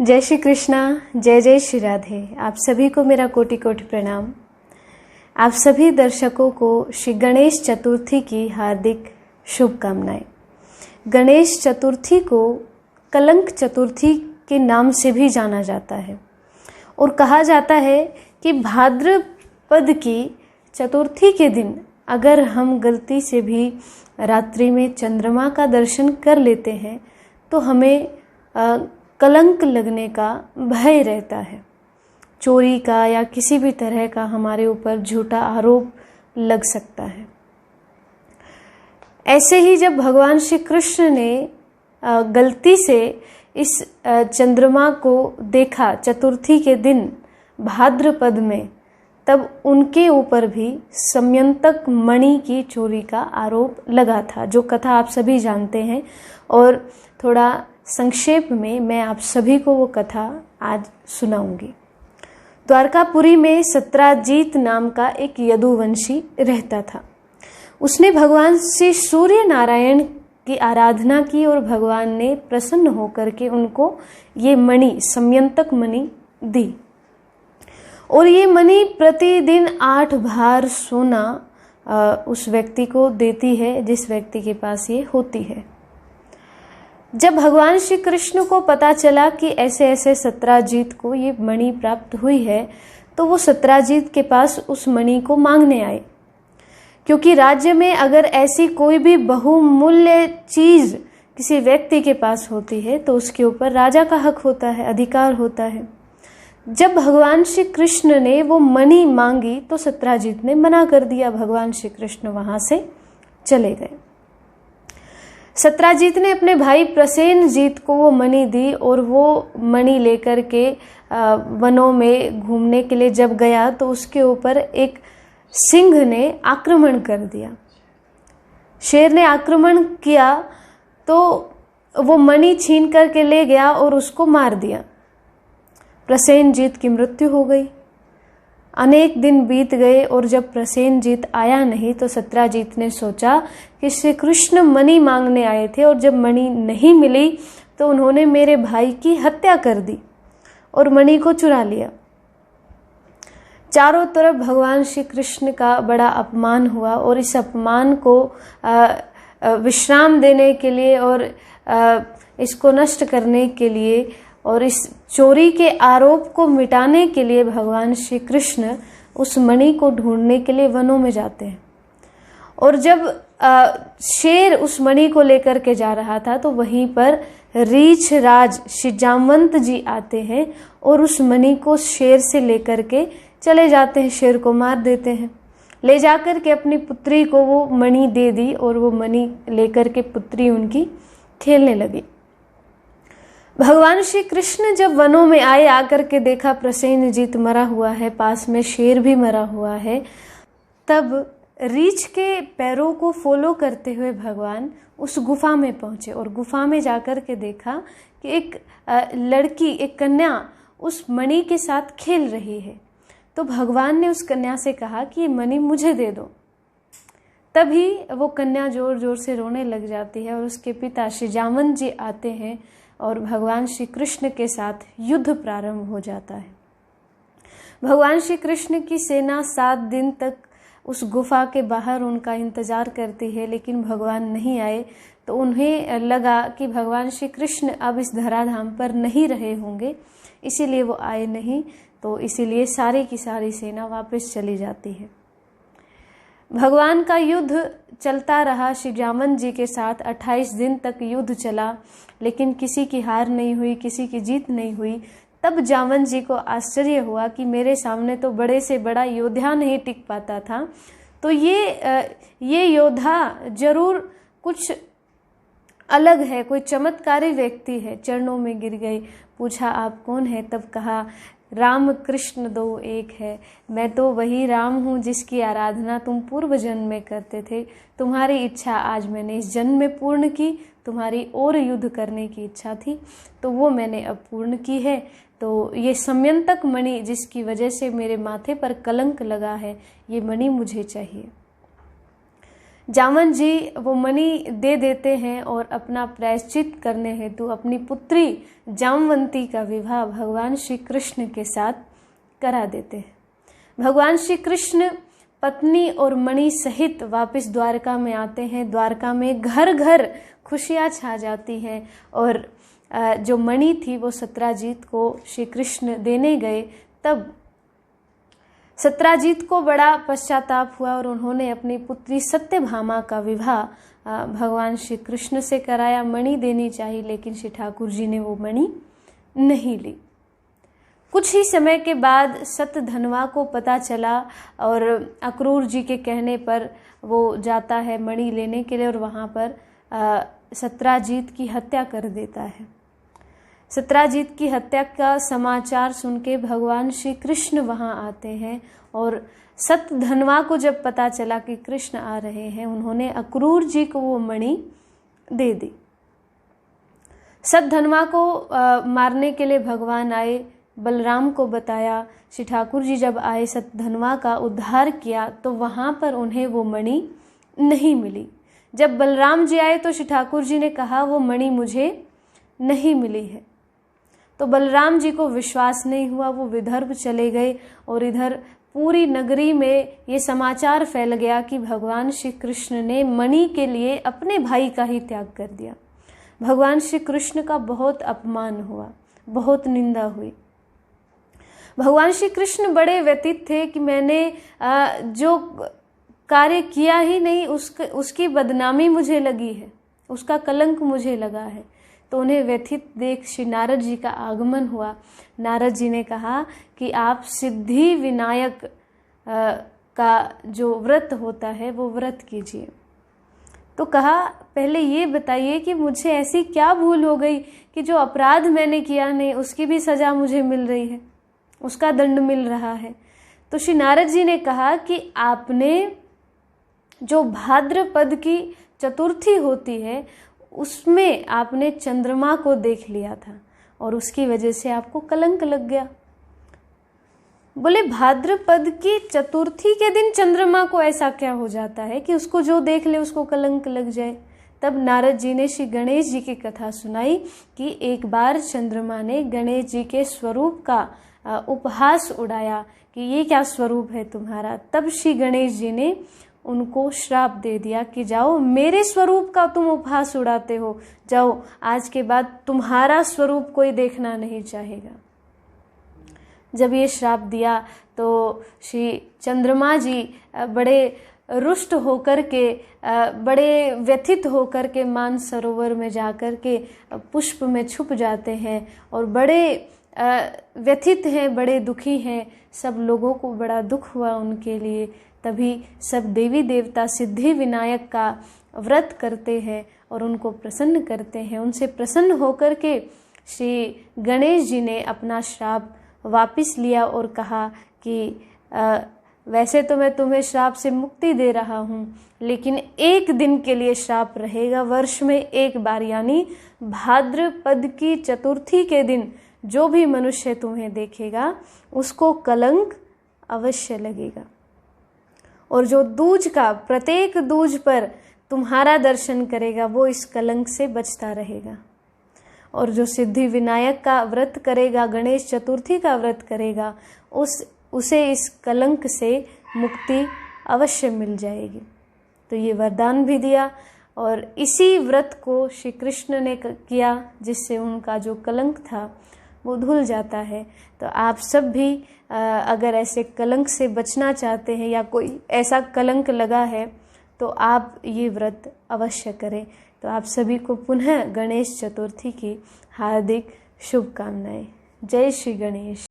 जय श्री कृष्णा, जय जय श्री राधे। आप सभी को मेरा कोटि कोटि प्रणाम। आप सभी दर्शकों को श्री गणेश चतुर्थी की हार्दिक शुभकामनाएं। गणेश चतुर्थी को कलंक चतुर्थी के नाम से भी जाना जाता है और कहा जाता है कि भाद्रपद की चतुर्थी के दिन अगर हम गलती से भी रात्रि में चंद्रमा का दर्शन कर लेते हैं तो हमें कलंक लगने का भय रहता है। चोरी का या किसी भी तरह का हमारे ऊपर झूठा आरोप लग सकता है। ऐसे ही जब भगवान श्री कृष्ण ने गलती से इस चंद्रमा को देखा चतुर्थी के दिन भाद्रपद में, तब उनके ऊपर भी समयंतक मणि की चोरी का आरोप लगा था, जो कथा आप सभी जानते हैं। और थोड़ा संक्षेप में मैं आप सभी को वो कथा आज सुनाऊंगी। द्वारकापुरी में सत्राजीत नाम का एक यदुवंशी रहता था। उसने भगवान श्री सूर्य नारायण की आराधना की और भगवान ने प्रसन्न होकर के उनको ये मणि, समयंतक मणि दी। और ये मणि प्रतिदिन 8 भार सोना उस व्यक्ति को देती है जिस व्यक्ति के पास ये होती है। जब भगवान श्री कृष्ण को पता चला कि ऐसे ऐसे सत्राजीत को ये मणि प्राप्त हुई है, तो वो सत्राजीत के पास उस मणि को मांगने आए, क्योंकि राज्य में अगर ऐसी कोई भी बहुमूल्य चीज किसी व्यक्ति के पास होती है तो उसके ऊपर राजा का हक होता है, अधिकार होता है। जब भगवान श्री कृष्ण ने वो मणि मांगी तो सत्राजीत ने मना कर दिया। भगवान श्री कृष्ण वहां से चले गए। सत्राजीत ने अपने भाई प्रसेनजीत को वो मणि दी और वो मणि लेकर के वनों में घूमने के लिए जब गया तो उसके ऊपर एक सिंह ने आक्रमण कर दिया। शेर ने आक्रमण किया तो वो मणि छीन करके ले गया और उसको मार दिया। प्रसेनजीत की मृत्यु हो गई। अनेक दिन बीत गए और जब प्रसेनजीत आया नहीं तो सत्राजीत ने सोचा कि श्री कृष्ण मणि मांगने आए थे और जब मणि नहीं मिली तो उन्होंने मेरे भाई की हत्या कर दी और मणि को चुरा लिया। चारों तरफ भगवान श्री कृष्ण का बड़ा अपमान हुआ और इस अपमान को विश्राम देने के लिए और इसको नष्ट करने के लिए और इस चोरी के आरोप को मिटाने के लिए भगवान श्री कृष्ण उस मणि को ढूंढने के लिए वनों में जाते हैं। और जब शेर उस मणि को लेकर के जा रहा था तो वहीं पर रीछ राज श्री जामवंत जी आते हैं और उस मणि को शेर से लेकर के चले जाते हैं, शेर को मार देते हैं। ले जाकर के अपनी पुत्री को वो मणि दे दी और वो मणि लेकर के पुत्री उनकी खेलने लगी। भगवान श्री कृष्ण जब वनों में आए, आकर के देखा प्रसेनजीत मरा हुआ है, पास में शेर भी मरा हुआ है, तब रीछ के पैरों को फॉलो करते हुए भगवान उस गुफा में पहुंचे और गुफा में जाकर के देखा कि एक लड़की, एक कन्या उस मणि के साथ खेल रही है। तो भगवान ने उस कन्या से कहा कि ये मणि मुझे दे दो। तभी वो कन्या जोर जोर से रोने लग जाती है और उसके पिता श्री जामवंत जी आते हैं और भगवान श्री कृष्ण के साथ युद्ध प्रारंभ हो जाता है। भगवान श्री कृष्ण की सेना 7 दिन तक उस गुफा के बाहर उनका इंतजार करती है, लेकिन भगवान नहीं आए। तो उन्हें लगा कि भगवान श्री कृष्ण अब इस धराधाम पर नहीं रहे होंगे, इसीलिए वो आए नहीं। तो इसीलिए सारी की सारी सेना वापस चली जाती है। भगवान का युद्ध चलता रहा श्री जामवंत जी के साथ। 28 दिन तक युद्ध चला, लेकिन किसी की हार नहीं हुई, किसी की जीत नहीं हुई। तब जामवंत जी को आश्चर्य हुआ कि मेरे सामने तो बड़े से बड़ा योद्धा नहीं टिक पाता था, तो ये योद्धा जरूर कुछ अलग है, कोई चमत्कारी व्यक्ति है। चरणों में गिर गई, पूछा आप कौन है? तब कहा राम कृष्ण दो एक है, मैं तो वही राम हूँ जिसकी आराधना तुम पूर्व जन्म में करते थे। तुम्हारी इच्छा आज मैंने इस जन्म में पूर्ण की, तुम्हारी और युद्ध करने की इच्छा थी तो वो मैंने अब पूर्ण की है। तो ये समयंतक मणि जिसकी वजह से मेरे माथे पर कलंक लगा है, ये मणि मुझे चाहिए। जामवंत जी वो मणि दे देते हैं और अपना प्रायश्चित करने हेतु अपनी पुत्री जामवंती का विवाह भगवान श्री कृष्ण के साथ करा देते हैं। भगवान श्री कृष्ण पत्नी और मणि सहित वापस द्वारका में आते हैं। द्वारका में घर घर खुशियाँ छा जाती हैं और जो मणि थी वो सत्राजीत को श्री कृष्ण देने गए। तब सत्राजीत को बड़ा पश्चाताप हुआ और उन्होंने अपनी पुत्री सत्यभामा का विवाह भगवान श्री कृष्ण से कराया। मणि देनी चाहिए, लेकिन श्री ठाकुर जी ने वो मणि नहीं ली। कुछ ही समय के बाद सतधनवा को पता चला और अक्रूर जी के कहने पर वो जाता है मणि लेने के लिए और वहाँ पर सत्राजीत की हत्या कर देता है। सत्राजीत की हत्या का समाचार सुन के भगवान श्री कृष्ण वहाँ आते हैं और सतधनवा को जब पता चला कि कृष्ण आ रहे हैं, उन्होंने अक्रूर जी को वो मणि दे दी। सतधनवा को मारने के लिए भगवान आए, बलराम को बताया। श्री ठाकुर जी जब आए, सतधनवा का उद्धार किया, तो वहाँ पर उन्हें वो मणि नहीं मिली। जब बलराम जी आए तो श्री ठाकुर जी ने कहा वो मणि मुझे नहीं मिली है। तो बलराम जी को विश्वास नहीं हुआ, वो विदर्भ चले गए और इधर पूरी नगरी में ये समाचार फैल गया कि भगवान श्री कृष्ण ने मणि के लिए अपने भाई का ही त्याग कर दिया। भगवान श्री कृष्ण का बहुत अपमान हुआ, बहुत निंदा हुई। भगवान श्री कृष्ण बड़े व्यतीत थे कि मैंने जो कार्य किया ही नहीं उसकी बदनामी मुझे लगी है, उसका कलंक मुझे लगा है। तो उन्हें व्यथित देख श्री नारद जी का आगमन हुआ। नारद जी ने कहा कि आप सिद्धि विनायक का जो व्रत होता है वो व्रत कीजिए। तो कहा पहले ये बताइए कि मुझे ऐसी क्या भूल हो गई कि जो अपराध मैंने किया नहीं उसकी भी सजा मुझे मिल रही है, उसका दंड मिल रहा है। तो श्री नारद जी ने कहा कि आपने जो भाद्रपद की चतुर्थी होती है उसमें आपने चंद्रमा को देख लिया था और उसकी वजह से आपको कलंक लग गया। बोले भाद्रपद की चतुर्थी के दिन चंद्रमा को ऐसा क्या हो जाता है कि उसको जो देख ले उसको कलंक लग जाए। तब नारद जी ने श्री गणेश जी की कथा सुनाई कि एक बार चंद्रमा ने गणेश जी के स्वरूप का उपहास उड़ाया कि ये क्या स्वरूप है तुम्हारा। तब श्री गणेश जी ने उनको श्राप दे दिया कि जाओ, मेरे स्वरूप का तुम उपहास उड़ाते हो, जाओ, आज के बाद तुम्हारा स्वरूप कोई देखना नहीं चाहेगा। जब ये श्राप दिया तो श्री चंद्रमा जी बड़े रुष्ट होकर के, बड़े व्यथित होकर के मानसरोवर में जाकर के पुष्प में छुप जाते हैं और बड़े व्यथित हैं, बड़े दुखी हैं। सब लोगों को बड़ा दुख हुआ उनके लिए। तभी सब देवी देवता सिद्धि विनायक का व्रत करते हैं और उनको प्रसन्न करते हैं। उनसे प्रसन्न होकर के श्री गणेश जी ने अपना श्राप वापस लिया और कहा कि वैसे तो मैं तुम्हें श्राप से मुक्ति दे रहा हूँ, लेकिन एक दिन के लिए श्राप रहेगा। वर्ष में एक बार यानी भाद्रपद की चतुर्थी के दिन जो भी मनुष्य तुम्हें देखेगा उसको कलंक अवश्य लगेगा। और जो दूज का प्रत्येक दूज पर तुम्हारा दर्शन करेगा वो इस कलंक से बचता रहेगा। और जो सिद्धि विनायक का व्रत करेगा, गणेश चतुर्थी का व्रत करेगा, उसे इस कलंक से मुक्ति अवश्य मिल जाएगी। तो ये वरदान भी दिया और इसी व्रत को श्री कृष्ण ने किया जिससे उनका जो कलंक था वो धुल जाता है। तो आप सब भी अगर ऐसे कलंक से बचना चाहते हैं या कोई ऐसा कलंक लगा है तो आप ये व्रत अवश्य करें। तो आप सभी को पुनः गणेश चतुर्थी की हार्दिक शुभकामनाएं। जय श्री गणेश।